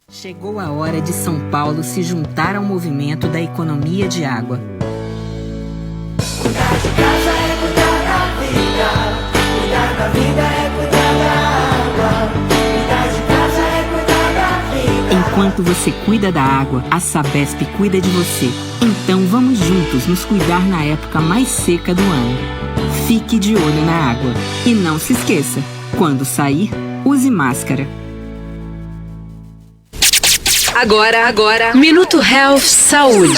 Chegou a hora de São Paulo se juntar ao movimento da economia de água. Cuidar de casa é cuidar da vida. Cuidar da vida é cuidar da água. Cuidar de casa é cuidar da vida. Enquanto você cuida da água, a Sabesp cuida de você. Então vamos juntos nos cuidar na época mais seca do ano. Fique de olho na água. E não se esqueça, quando sair, use máscara. Agora, Minuto Health Saúde.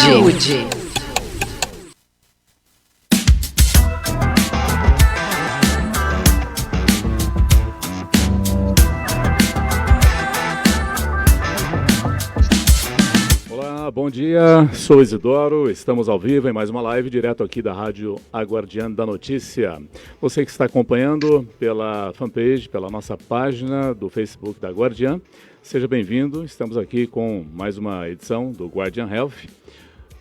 Olá, bom dia, sou Isidoro, estamos ao vivo em mais uma live direto aqui da Rádio A Guardiã da Notícia. Você que está acompanhando pela fanpage, pela nossa página do Facebook da Guardiã, seja bem-vindo, estamos aqui com mais uma edição do Guardian Health.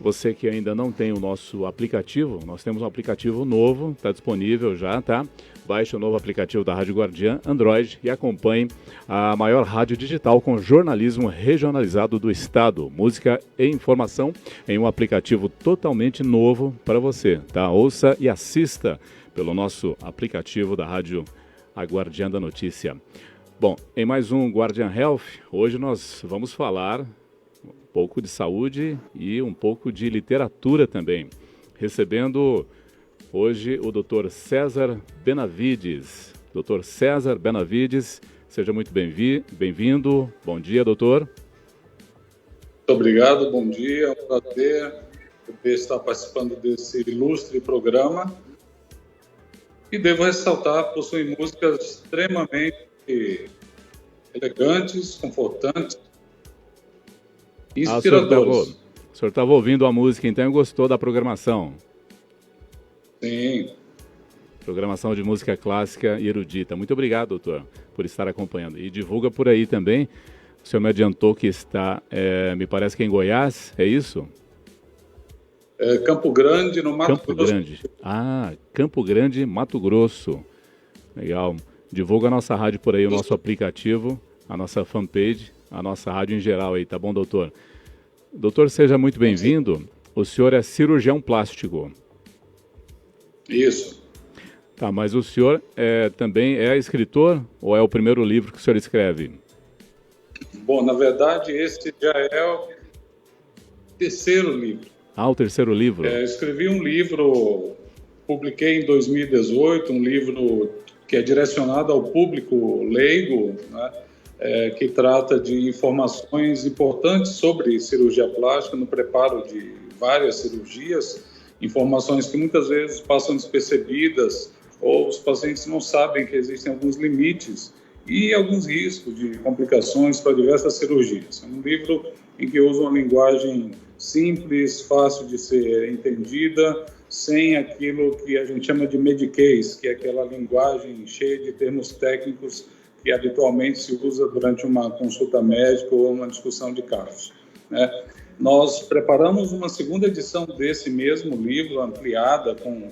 Você que ainda não tem o nosso aplicativo, nós temos um aplicativo novo, está disponível já, tá? Baixe o novo aplicativo da Rádio Guardiã Android e acompanhe a maior rádio digital com jornalismo regionalizado do estado, música e informação em um aplicativo totalmente novo para você, tá? Ouça e assista pelo nosso aplicativo da Rádio A Guardiã da Notícia. Bom, em mais um Guardian Health, hoje nós vamos falar um pouco de saúde e um pouco de literatura também. Recebendo hoje o Dr. César Benavides. Dr. César Benavides, seja muito bem-vindo. Bom dia, doutor. Muito obrigado, bom dia. É um prazer poder estar participando desse ilustre programa. E devo ressaltar, possui músicas extremamente elegantes, confortantes, inspiradores. O senhor estava ouvindo a música, então gostou da programação? Sim. Programação de música clássica e erudita. Muito obrigado, doutor, por estar acompanhando. E divulga por aí também. O senhor me adiantou que está, me parece que em Goiás, é isso? Campo Grande, no Mato Grosso. Campo Grande. Ah, Campo Grande, Mato Grosso. Legal. Divulga a nossa rádio por aí, o nosso aplicativo, a nossa fanpage, a nossa rádio em geral aí, tá bom, doutor? Doutor, seja muito bem-vindo. O senhor é cirurgião plástico. Isso. Tá, mas o senhor também é escritor ou é o primeiro livro que o senhor escreve? Bom, na verdade, esse já é o terceiro livro. Ah, o terceiro livro? Escrevi um livro, publiquei em 2018, um livro que é direcionado ao público leigo, né, que trata de informações importantes sobre cirurgia plástica no preparo de várias cirurgias, informações que muitas vezes passam despercebidas ou os pacientes não sabem que existem alguns limites e alguns riscos de complicações para diversas cirurgias. É um livro em que eu uso uma linguagem simples, fácil de ser entendida, sem aquilo que a gente chama de mediquês, que é aquela linguagem cheia de termos técnicos que habitualmente se usa durante uma consulta médica ou uma discussão de casos, né? Nós preparamos uma segunda edição desse mesmo livro, ampliada com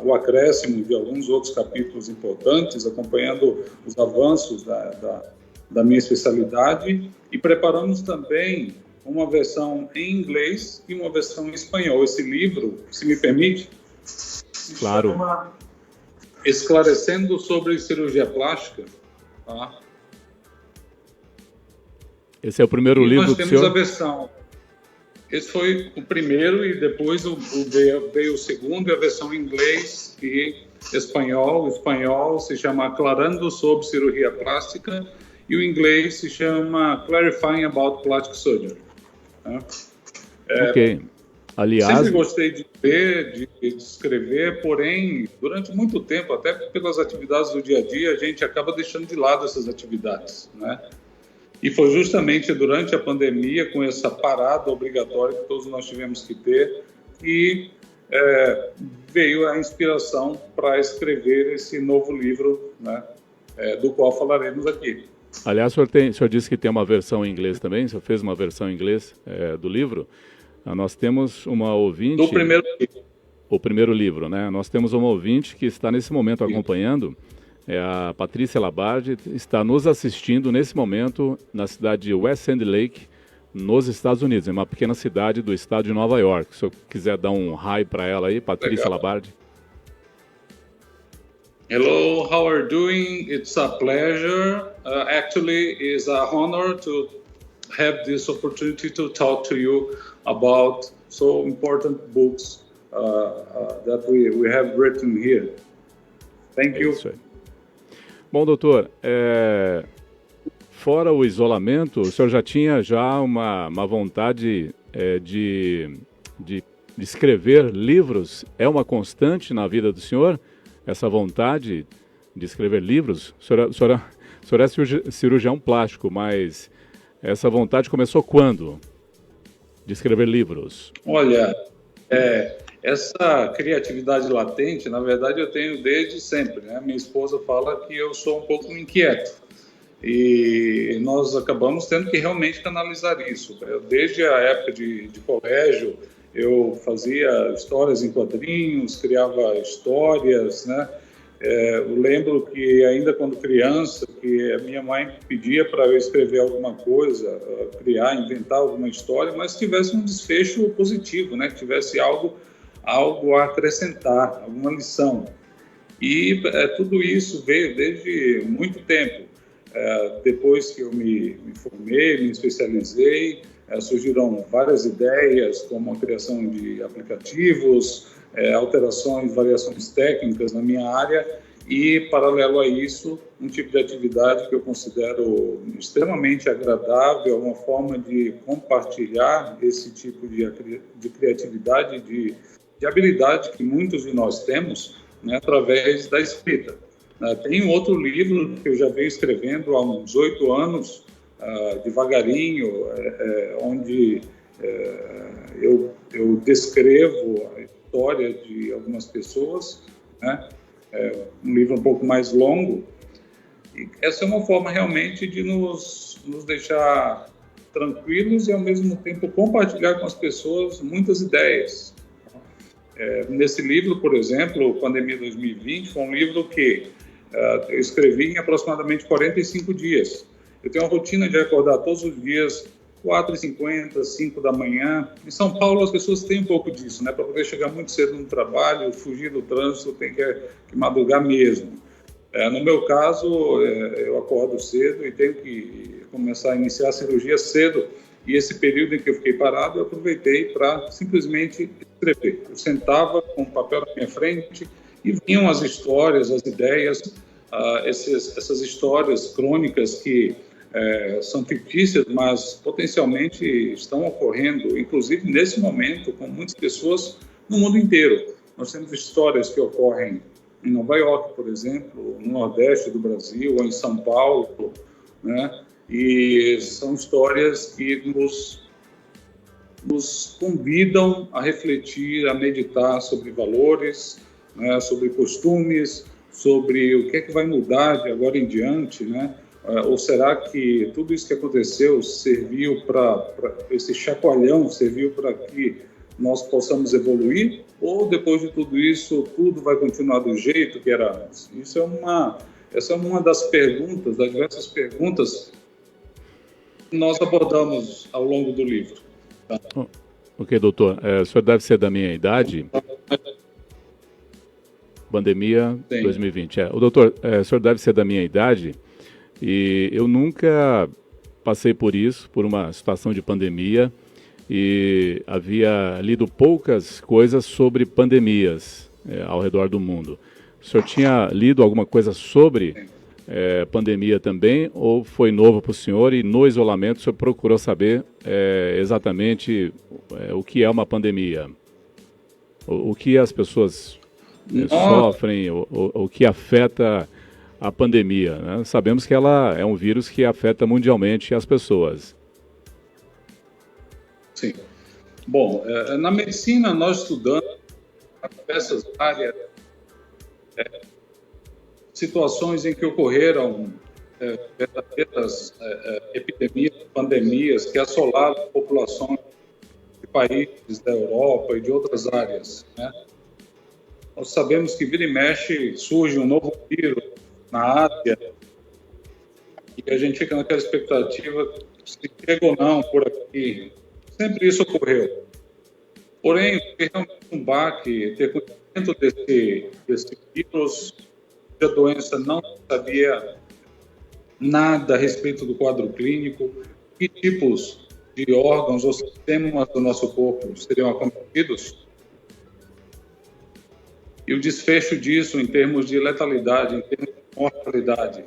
o acréscimo de alguns outros capítulos importantes, acompanhando os avanços da minha especialidade, e preparamos também uma versão em inglês e uma versão em espanhol. Esse livro, se me permite, claro, chama Esclarecendo sobre Cirurgia Plástica. Tá? Esse é o primeiro livro nós do temos senhor? A versão. Esse foi o primeiro e depois veio o segundo, a versão em inglês e espanhol. O espanhol se chama Aclarando sobre Cirurgia Plástica e o inglês se chama Clarifying About Plastic Surgery. Ok. Aliás, sempre gostei de ler, de escrever, porém, durante muito tempo, até pelas atividades do dia a dia, a gente acaba deixando de lado essas atividades, né? E foi justamente durante a pandemia, com essa parada obrigatória que todos nós tivemos que ter, que veio a inspiração para escrever esse novo livro, né? Do qual falaremos aqui. Aliás, o senhor disse que tem uma versão em inglês também, o senhor fez uma versão em inglês do livro. Nós temos uma ouvinte... Do primeiro livro. O primeiro livro, né? Nós temos uma ouvinte que está nesse momento acompanhando é a Patrícia Labarde, está nos assistindo nesse momento na cidade de West Sand Lake, nos Estados Unidos, é uma pequena cidade do estado de Nova York. Se eu quiser dar um hi para ela aí, Patrícia Labarde. Hello, how are you doing? It's a pleasure. Actually, it's a honor to have this opportunity to talk to you about so important books that we have written here. Thank you. Isso aí. Bom, doutor, fora o isolamento, o senhor já tinha uma vontade de escrever livros? É uma constante na vida do senhor, essa vontade de escrever livros? O senhor é cirurgião plástico, mas essa vontade começou quando? De escrever livros? Olha, essa criatividade latente, na verdade, eu tenho desde sempre, né? Minha esposa fala que eu sou um pouco inquieto. E nós acabamos tendo que realmente canalizar isso. Desde a época de colégio, eu fazia histórias em quadrinhos, criava histórias, né? Eu lembro que ainda quando criança, que a minha mãe pedia para eu escrever alguma coisa, criar, inventar alguma história, mas tivesse um desfecho positivo, né? Que tivesse algo a acrescentar, alguma lição. E tudo isso veio desde muito tempo. Depois que eu me formei, me especializei, surgiram várias ideias, como a criação de aplicativos, alterações, variações técnicas na minha área e, paralelo a isso, um tipo de atividade que eu considero extremamente agradável, uma forma de compartilhar esse tipo de criatividade, de habilidade que muitos de nós temos, né, através da escrita. Tem um outro livro que eu já venho escrevendo há uns 8 anos, devagarinho, onde eu descrevo a história de algumas pessoas, né? Um livro um pouco mais longo. E essa é uma forma realmente de nos deixar tranquilos e, ao mesmo tempo, compartilhar com as pessoas muitas ideias. Nesse livro, por exemplo, Pandemia 2020, foi um livro que eu escrevi em aproximadamente 45 dias. Eu tenho uma rotina de acordar todos os dias, 4h50, 5 da manhã. Em São Paulo, as pessoas têm um pouco disso, né? Para poder chegar muito cedo no trabalho, fugir do trânsito, tem que madrugar mesmo. No meu caso, eu acordo cedo e tenho que começar a iniciar a cirurgia cedo. E esse período em que eu fiquei parado, eu aproveitei para simplesmente escrever. Eu sentava com o papel na minha frente e vinham as histórias, as ideias, essas histórias crônicas que são fictícias, mas potencialmente estão ocorrendo, inclusive nesse momento, com muitas pessoas no mundo inteiro. Nós temos histórias que ocorrem em Nova York, por exemplo, no Nordeste do Brasil, ou em São Paulo, né? E são histórias que nos convidam a refletir, a meditar sobre valores, né? Sobre costumes, sobre o que é que vai mudar de agora em diante, né? Ou será que tudo isso que aconteceu serviu para esse chacoalhão, serviu para que nós possamos evoluir? Ou depois de tudo isso, tudo vai continuar do jeito que era antes? Essa é uma das perguntas, das diversas perguntas que nós abordamos ao longo do livro. Tá? Ok, doutor. O senhor deve ser da minha idade. Pandemia 2020. O doutor, o senhor deve ser da minha idade e eu nunca passei por isso, por uma situação de pandemia, e havia lido poucas coisas sobre pandemias ao redor do mundo. O senhor tinha lido alguma coisa sobre pandemia também, ou foi novo para o senhor e no isolamento o senhor procurou saber exatamente o que é uma pandemia? O que as pessoas sofrem, o que afeta a pandemia, né? Sabemos que ela é um vírus que afeta mundialmente as pessoas. Sim. Bom, na medicina nós estudamos essas áreas, situações em que ocorreram verdadeiras epidemias, pandemias que assolaram populações de países da Europa e de outras áreas, né? Nós sabemos que vira e mexe surge um novo vírus, na Ásia, e a gente fica naquela expectativa se chega ou não por aqui. Sempre isso ocorreu. Porém, foi realmente um baque ter conhecimento desse vírus, a doença não sabia nada a respeito do quadro clínico, que tipos de órgãos ou sistemas do nosso corpo seriam acometidos. E o desfecho disso em termos de letalidade, em termos de mortalidade.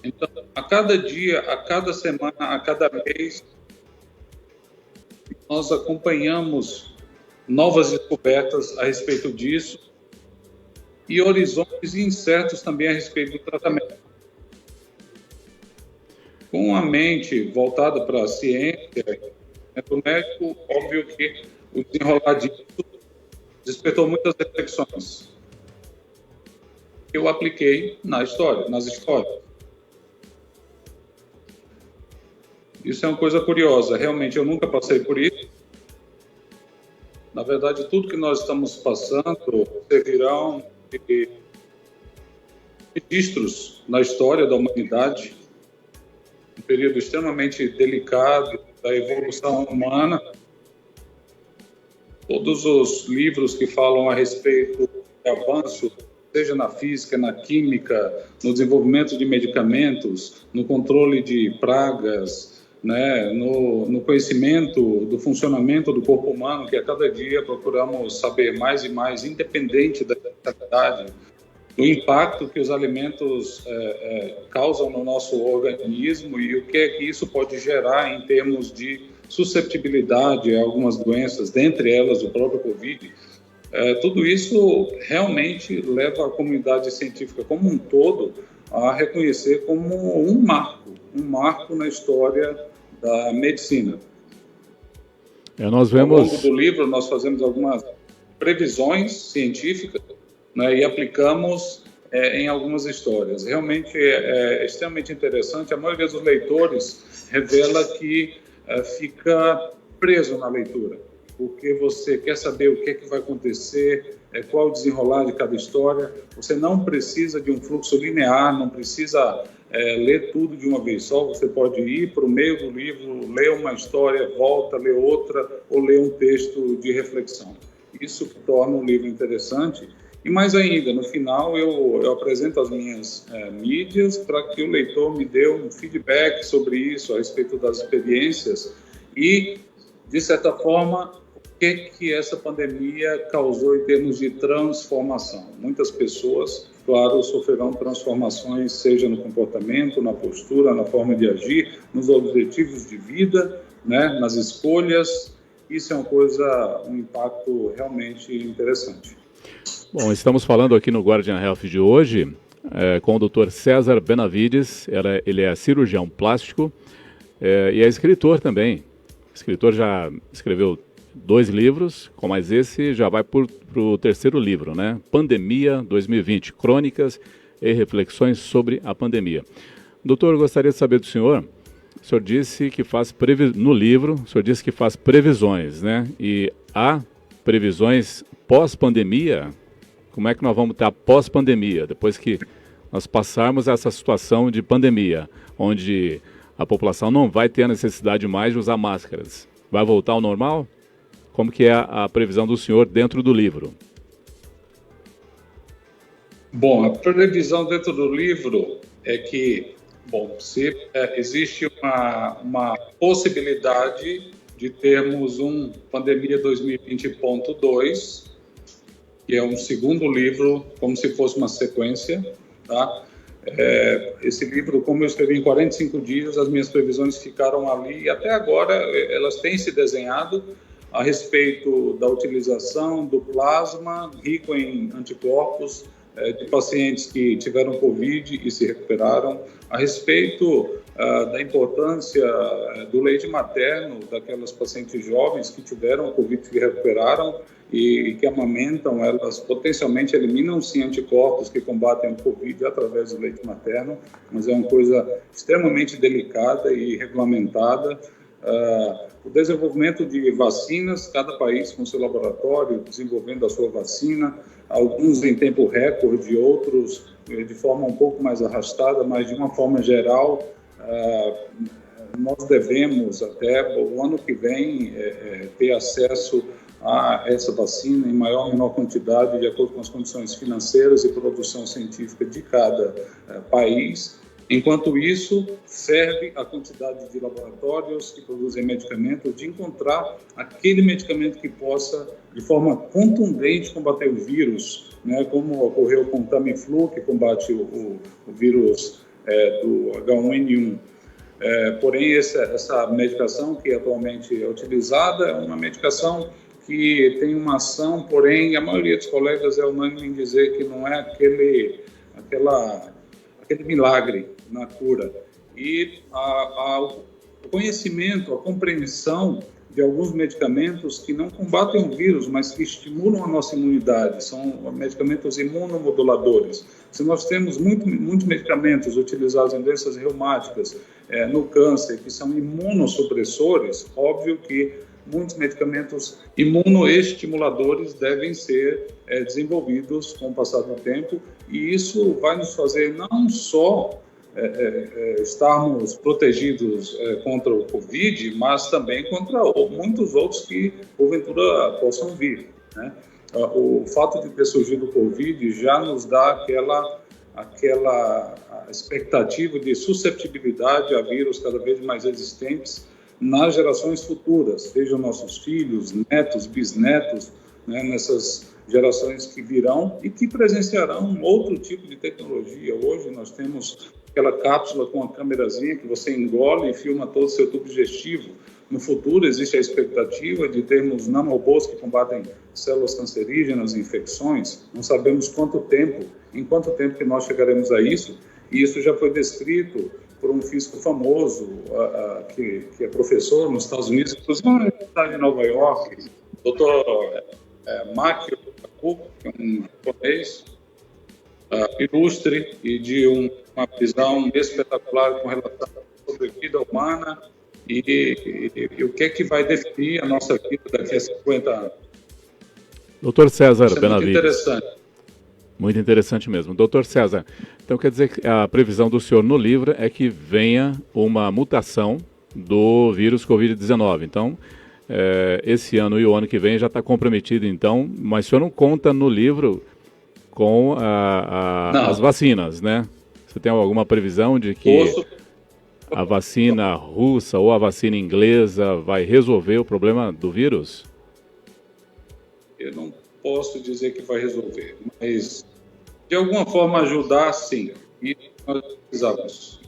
Então, a cada dia, a cada semana, a cada mês, nós acompanhamos novas descobertas a respeito disso e horizontes incertos também a respeito do tratamento. Com a mente voltada para a ciência, o médico, óbvio que o desenrolar disso despertou muitas reflexões. Eu apliquei nas histórias. Isso é uma coisa curiosa. Realmente, eu nunca passei por isso. Na verdade, tudo que nós estamos passando servirão de registros na história da humanidade, um período extremamente delicado da evolução humana. Todos os livros que falam a respeito de avanço, seja na física, na química, no desenvolvimento de medicamentos, no controle de pragas, né, no conhecimento do funcionamento do corpo humano, que a cada dia procuramos saber mais e mais, independente da realidade, do impacto que os alimentos causam no nosso organismo e o que é que isso pode gerar em termos de susceptibilidade a algumas doenças, dentre elas o próprio Covid. Tudo isso realmente leva a comunidade científica como um todo a reconhecer como um marco na história da medicina. Nós vemos... Ao longo do livro, nós fazemos algumas previsões científicas, né, e aplicamos em algumas histórias. Realmente é extremamente interessante. A maioria dos leitores revela que fica preso na leitura, porque você quer saber o que é que vai acontecer, qual o desenrolar de cada história. Você não precisa de um fluxo linear, não precisa ler tudo de uma vez só. Você pode ir para o meio do livro, ler uma história, volta, ler outra, ou ler um texto de reflexão. Isso que torna o livro interessante. E mais ainda, no final eu apresento as minhas mídias para que o leitor me dê um feedback sobre isso, a respeito das experiências e, de certa forma, o que essa pandemia causou em termos de transformação. Muitas pessoas, claro, sofrerão transformações, seja no comportamento, na postura, na forma de agir, nos objetivos de vida, né, nas escolhas. Isso é um impacto realmente interessante. Bom, estamos falando aqui no Guardian Health de hoje com o Dr. César Benavides. Ele é cirurgião plástico e é escritor também. O escritor já escreveu 2 livros, mas esse já vai para o 3º livro, né? Pandemia 2020, Crônicas e Reflexões sobre a Pandemia. Doutor, eu gostaria de saber do senhor, o senhor disse que no livro, o senhor disse que faz previsões, né? E há previsões pós-pandemia? Como é que nós vamos estar pós-pandemia, depois que nós passarmos essa situação de pandemia, onde a população não vai ter a necessidade mais de usar máscaras? Vai voltar ao normal? Como que é a previsão do senhor dentro do livro? Bom, a previsão dentro do livro é que, se existe uma possibilidade de termos um Pandemia 2020.2, que é um segundo livro, como se fosse uma sequência, tá? Esse livro, como eu escrevi em 45 dias, as minhas previsões ficaram ali, e até agora elas têm se desenhado a respeito da utilização do plasma rico em anticorpos de pacientes que tiveram Covid e se recuperaram, a respeito da importância do leite materno daquelas pacientes jovens que tiveram Covid e se recuperaram e que amamentam. Elas potencialmente eliminam sim anticorpos que combatem o Covid através do leite materno, mas é uma coisa extremamente delicada e regulamentada. o desenvolvimento de vacinas, cada país com seu laboratório desenvolvendo a sua vacina, alguns em tempo recorde, outros de forma um pouco mais arrastada, mas de uma forma geral, nós devemos até o ano que vem ter acesso a essa vacina em maior ou menor quantidade, de acordo com as condições financeiras e produção científica de cada país. Enquanto isso, serve a quantidade de laboratórios que produzem medicamentos de encontrar aquele medicamento que possa, de forma contundente, combater o vírus, né, como ocorreu com o Tamiflu, que combate o vírus do H1N1. Porém, essa medicação que atualmente é utilizada é uma medicação que tem uma ação, porém, a maioria dos colegas é unânime em dizer que não é aquele milagre na cura. E o conhecimento, a compreensão de alguns medicamentos que não combatem o vírus, mas que estimulam a nossa imunidade, são medicamentos imunomoduladores. Se nós temos muitos medicamentos utilizados em doenças reumáticas, no câncer, que são imunossupressores, óbvio que muitos medicamentos imunoestimuladores devem ser desenvolvidos com o passar do tempo, e isso vai nos fazer não só estarmos protegidos contra o Covid, mas também contra muitos outros que, porventura, possam vir, né? O fato de ter surgido o Covid já nos dá aquela expectativa de susceptibilidade a vírus cada vez mais resistentes nas gerações futuras, sejam nossos filhos, netos, bisnetos, né, nessas gerações que virão e que presenciarão outro tipo de tecnologia. Hoje nós temos aquela cápsula com a câmerazinha que você engole e filma todo o seu tubo digestivo. No futuro existe a expectativa de termos nanobôs que combatem células cancerígenas e infecções. Não sabemos em quanto tempo que nós chegaremos a isso, e isso já foi descrito por um físico famoso, que é professor nos Estados Unidos, inclusive na Universidade de Nova York, Dr. Makio Kaku, que é um japonês ilustre e de uma visão espetacular com relação sobre a vida humana e o que é que vai definir a nossa vida daqui a 50 anos. Doutor César Isso é Benavides. muito interessante. Muito interessante mesmo. Doutor César, então quer dizer que a previsão do senhor no livro é que venha uma mutação do vírus Covid-19. Então, esse ano e o ano que vem já está comprometido, então, mas o senhor não conta no livro com as vacinas, né? Você tem alguma previsão de que a vacina russa ou a vacina inglesa vai resolver o problema do vírus? Eu não posso dizer que vai resolver, mas de alguma forma ajudar, sim. E nós precisamos.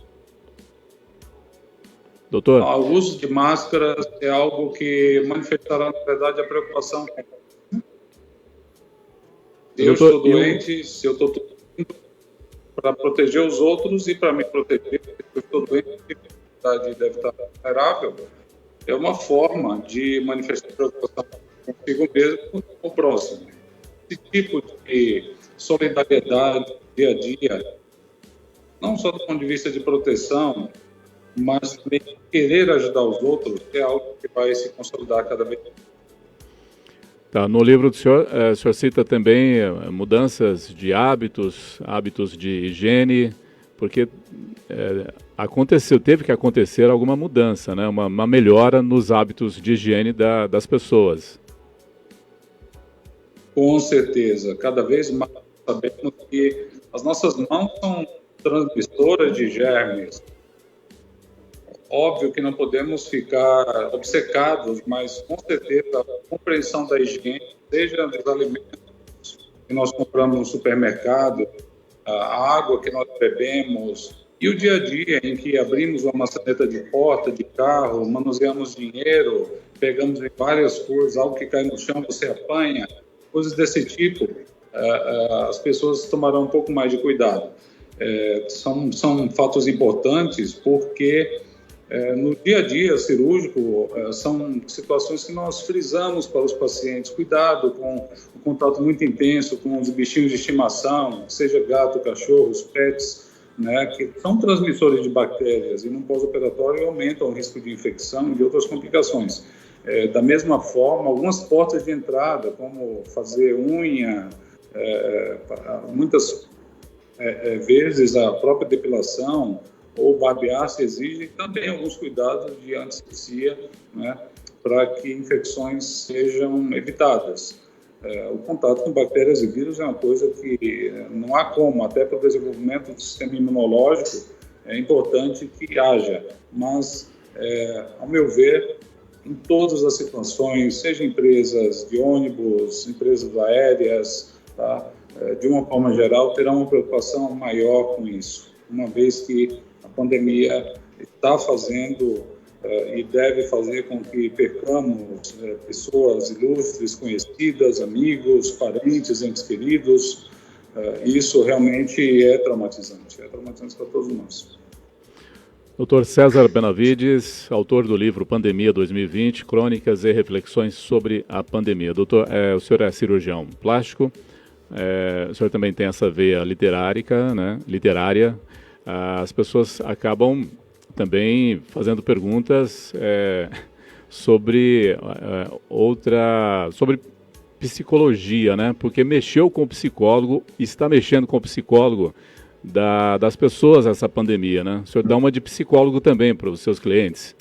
Doutor? O uso de máscaras é algo que manifestará, na verdade, a preocupação. Eu estou doente, se eu estou para proteger os outros e para me proteger, eu estou doente, a imunidade deve estar vulnerável, é uma forma de manifestar preocupação consigo mesmo e com o próximo. Esse tipo de solidariedade dia a dia, não só do ponto de vista de proteção, mas também querer ajudar os outros, é algo que vai se consolidar cada vez mais. Tá, no livro do senhor, o senhor cita também mudanças de hábitos de higiene, porque teve que acontecer alguma mudança, né? Uma melhora nos hábitos de higiene das pessoas. Com certeza, cada vez mais sabemos que as nossas mãos são transmissoras de germes. Óbvio que não podemos ficar obcecados, mas com certeza a compreensão da higiene, seja dos alimentos que nós compramos no supermercado, a água que nós bebemos e o dia a dia em que abrimos uma maçaneta de porta, de carro, manuseamos dinheiro, pegamos em várias coisas, algo que cai no chão você apanha, coisas desse tipo, as pessoas tomarão um pouco mais de cuidado. São fatos importantes porque no dia a dia cirúrgico são situações que nós frisamos para os pacientes. Cuidado com o contato muito intenso com os bichinhos de estimação, seja gato, cachorro, os pets, né, que são transmissores de bactérias e no pós-operatório aumentam o risco de infecção e de outras complicações. Da mesma forma, algumas portas de entrada, como fazer unha, muitas vezes a própria depilação ou barbear-se exigem também alguns cuidados de antisepsia, né, para que infecções sejam evitadas. O contato com bactérias e vírus é uma coisa que não há como, até para o desenvolvimento do sistema imunológico, é importante que haja, mas, ao meu ver, em todas as situações, seja empresas de ônibus, empresas aéreas, tá, de uma forma geral, terão uma preocupação maior com isso, uma vez que a pandemia está fazendo e deve fazer com que percamos pessoas ilustres, conhecidas, amigos, parentes, entes queridos. Isso realmente é traumatizante para todos nós. Dr. César Benavides, autor do livro Pandemia 2020, Crônicas e Reflexões sobre a Pandemia. Doutor, o senhor é cirurgião plástico, o senhor também tem essa veia literária. As pessoas acabam também fazendo perguntas sobre sobre psicologia, né? Porque mexeu com o psicólogo, está mexendo com o psicólogo das pessoas essa pandemia, né? O senhor dá uma de psicólogo também para os seus clientes?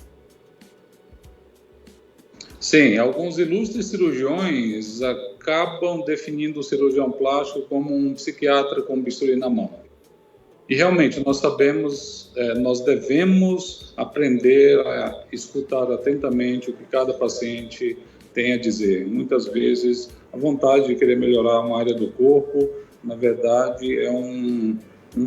Sim, alguns ilustres cirurgiões acabam definindo o cirurgião plástico como um psiquiatra com bisturi na mão. E realmente nós sabemos, nós devemos aprender a escutar atentamente o que cada paciente tem a dizer. Muitas vezes a vontade de querer melhorar uma área do corpo, na verdade, é um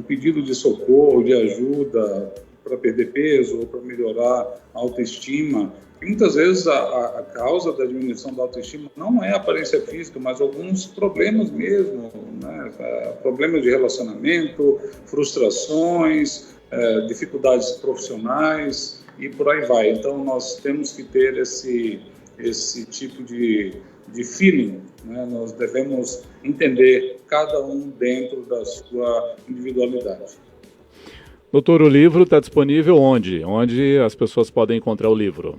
pedido de socorro, de ajuda para perder peso ou para melhorar a autoestima. E muitas vezes a causa da diminuição da autoestima não é a aparência física, mas alguns problemas mesmo, né? Problemas de relacionamento, frustrações, dificuldades profissionais e por aí vai. Então nós temos que ter esse tipo de feeling, né? Nós devemos entender cada um dentro da sua individualidade. Doutor, o livro está disponível onde? Onde as pessoas podem encontrar o livro?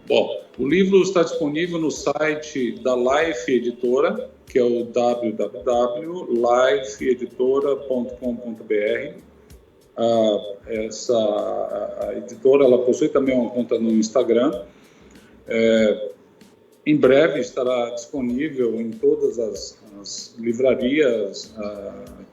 Bom, o livro está disponível no site da Life Editora, que é o www.lifeeditora.com.br. A editora ela possui também uma conta no Instagram. Em breve estará disponível em todas as livrarias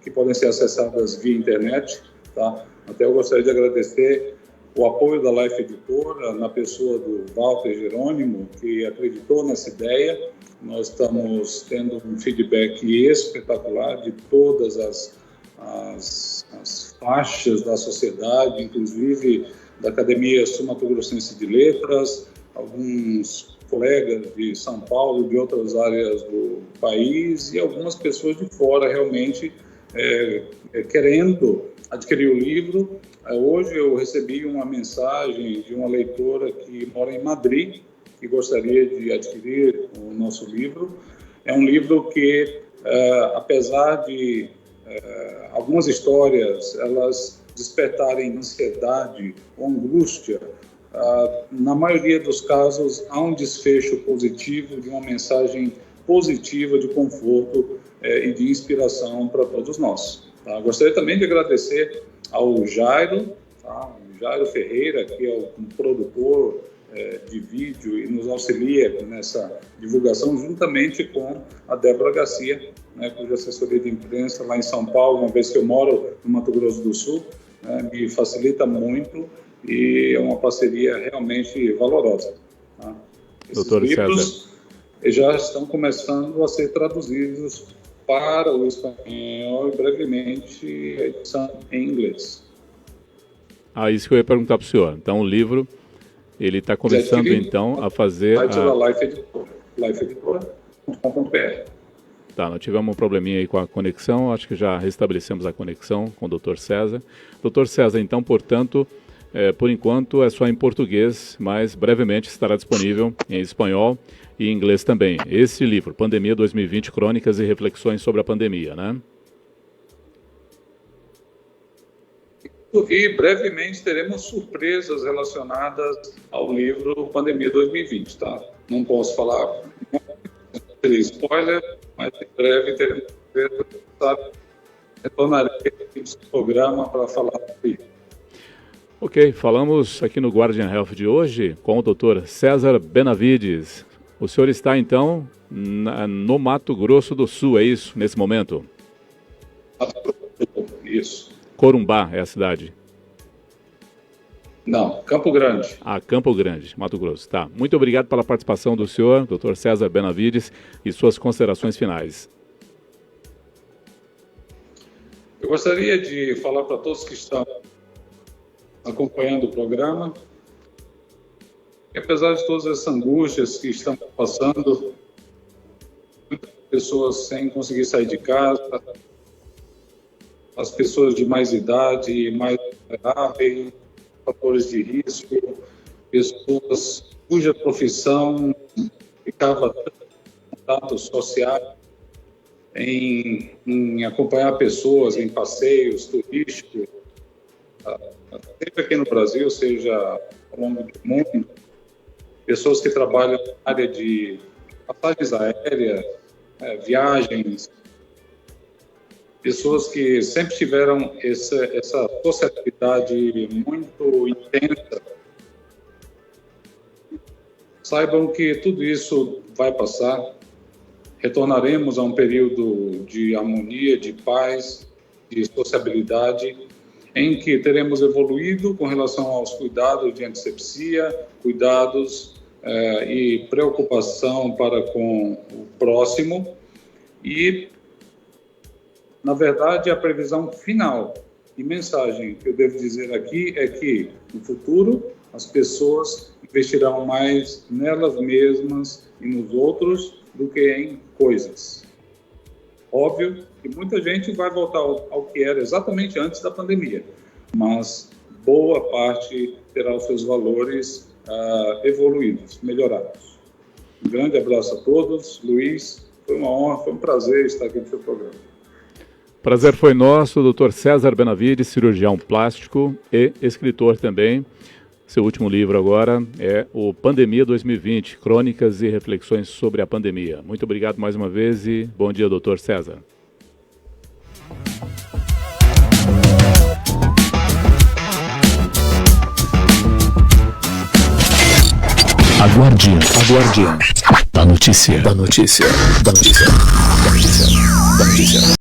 que podem ser acessadas via internet. Tá? Até eu gostaria de agradecer o apoio da Life Editora, na pessoa do Walter Jerônimo, que acreditou nessa ideia. Nós estamos tendo um feedback espetacular de todas as faixas da sociedade, inclusive da Academia Sul-Mato-Grossense de Letras, alguns colegas de São Paulo, de outras áreas do país e algumas pessoas de fora realmente querendo adquirir o livro. Hoje eu recebi uma mensagem de uma leitora que mora em Madrid, que gostaria de adquirir o nosso livro. É um livro que, apesar de algumas histórias elas despertarem ansiedade ou angústia, na maioria dos casos há um desfecho positivo, de uma mensagem positiva de conforto e de inspiração para todos nós. Tá? Gostaria também de agradecer ao Jairo, tá? O Jairo Ferreira, que é o produtor de vídeo e nos auxilia nessa divulgação, juntamente com a Débora Garcia, né, cuja assessoria de imprensa lá em São Paulo, uma vez que eu moro no Mato Grosso do Sul, me facilita muito e é uma parceria realmente valorosa. Tá? Esses livros já estão começando a ser traduzidos para o espanhol e brevemente a edição em inglês. Isso que eu ia perguntar para o senhor. Então o livro, ele está começando então a fazer... Vai tirar Life Editora, lifeeditora.com.br. Tá, nós tivemos um probleminha aí com a conexão, acho que já restabelecemos a conexão com o Dr. César. Dr. César, então, portanto, por enquanto é só em português, mas brevemente estará disponível em espanhol e inglês também. Esse livro, Pandemia 2020, Crônicas e Reflexões sobre a Pandemia, né? e brevemente teremos surpresas relacionadas ao livro Pandemia 2020, tá? Não posso falar spoiler, mas em breve teremos surpresas, sabe? Retornarei esse programa para falar sobre isso. Ok, falamos aqui no Guardian Health de hoje com o Dr. César Benavides. O senhor está, então, no Mato Grosso do Sul, é isso, nesse momento? Isso. Corumbá é a cidade? Não, Campo Grande. Ah, Campo Grande, Mato Grosso. Tá. Muito obrigado pela participação do senhor, Dr. César Benavides, e suas considerações finais. Eu gostaria de falar para todos que estão acompanhando o programa, que apesar de todas essas angústias que estão passando, muitas pessoas sem conseguir sair de casa, as pessoas de mais idade, mais vulneráveis, fatores de risco, pessoas cuja profissão ficava em contato social, em acompanhar pessoas em passeios turísticos, seja aqui no Brasil, seja ao longo do mundo, pessoas que trabalham na área de passagens aéreas, viagens, pessoas que sempre tiveram essa sociabilidade muito intensa. Saibam que tudo isso vai passar, retornaremos a um período de harmonia, de paz, de sociabilidade, em que teremos evoluído com relação aos cuidados de antisepsia, cuidados e preocupação para com o próximo e, na verdade, a previsão final e mensagem que eu devo dizer aqui é que, no futuro, as pessoas investirão mais nelas mesmas e nos outros do que em coisas. Óbvio que muita gente vai voltar ao que era exatamente antes da pandemia, mas boa parte terá os seus valores evoluídos, melhorados. Um grande abraço a todos. Luiz, foi uma honra, foi um prazer estar aqui no seu programa. Prazer foi nosso, Dr. César Benavides, cirurgião plástico e escritor também. Seu último livro agora é o Pandemia 2020, Crônicas e Reflexões sobre a Pandemia. Muito obrigado mais uma vez e bom dia, Dr. César. Aguardian. Da notícia.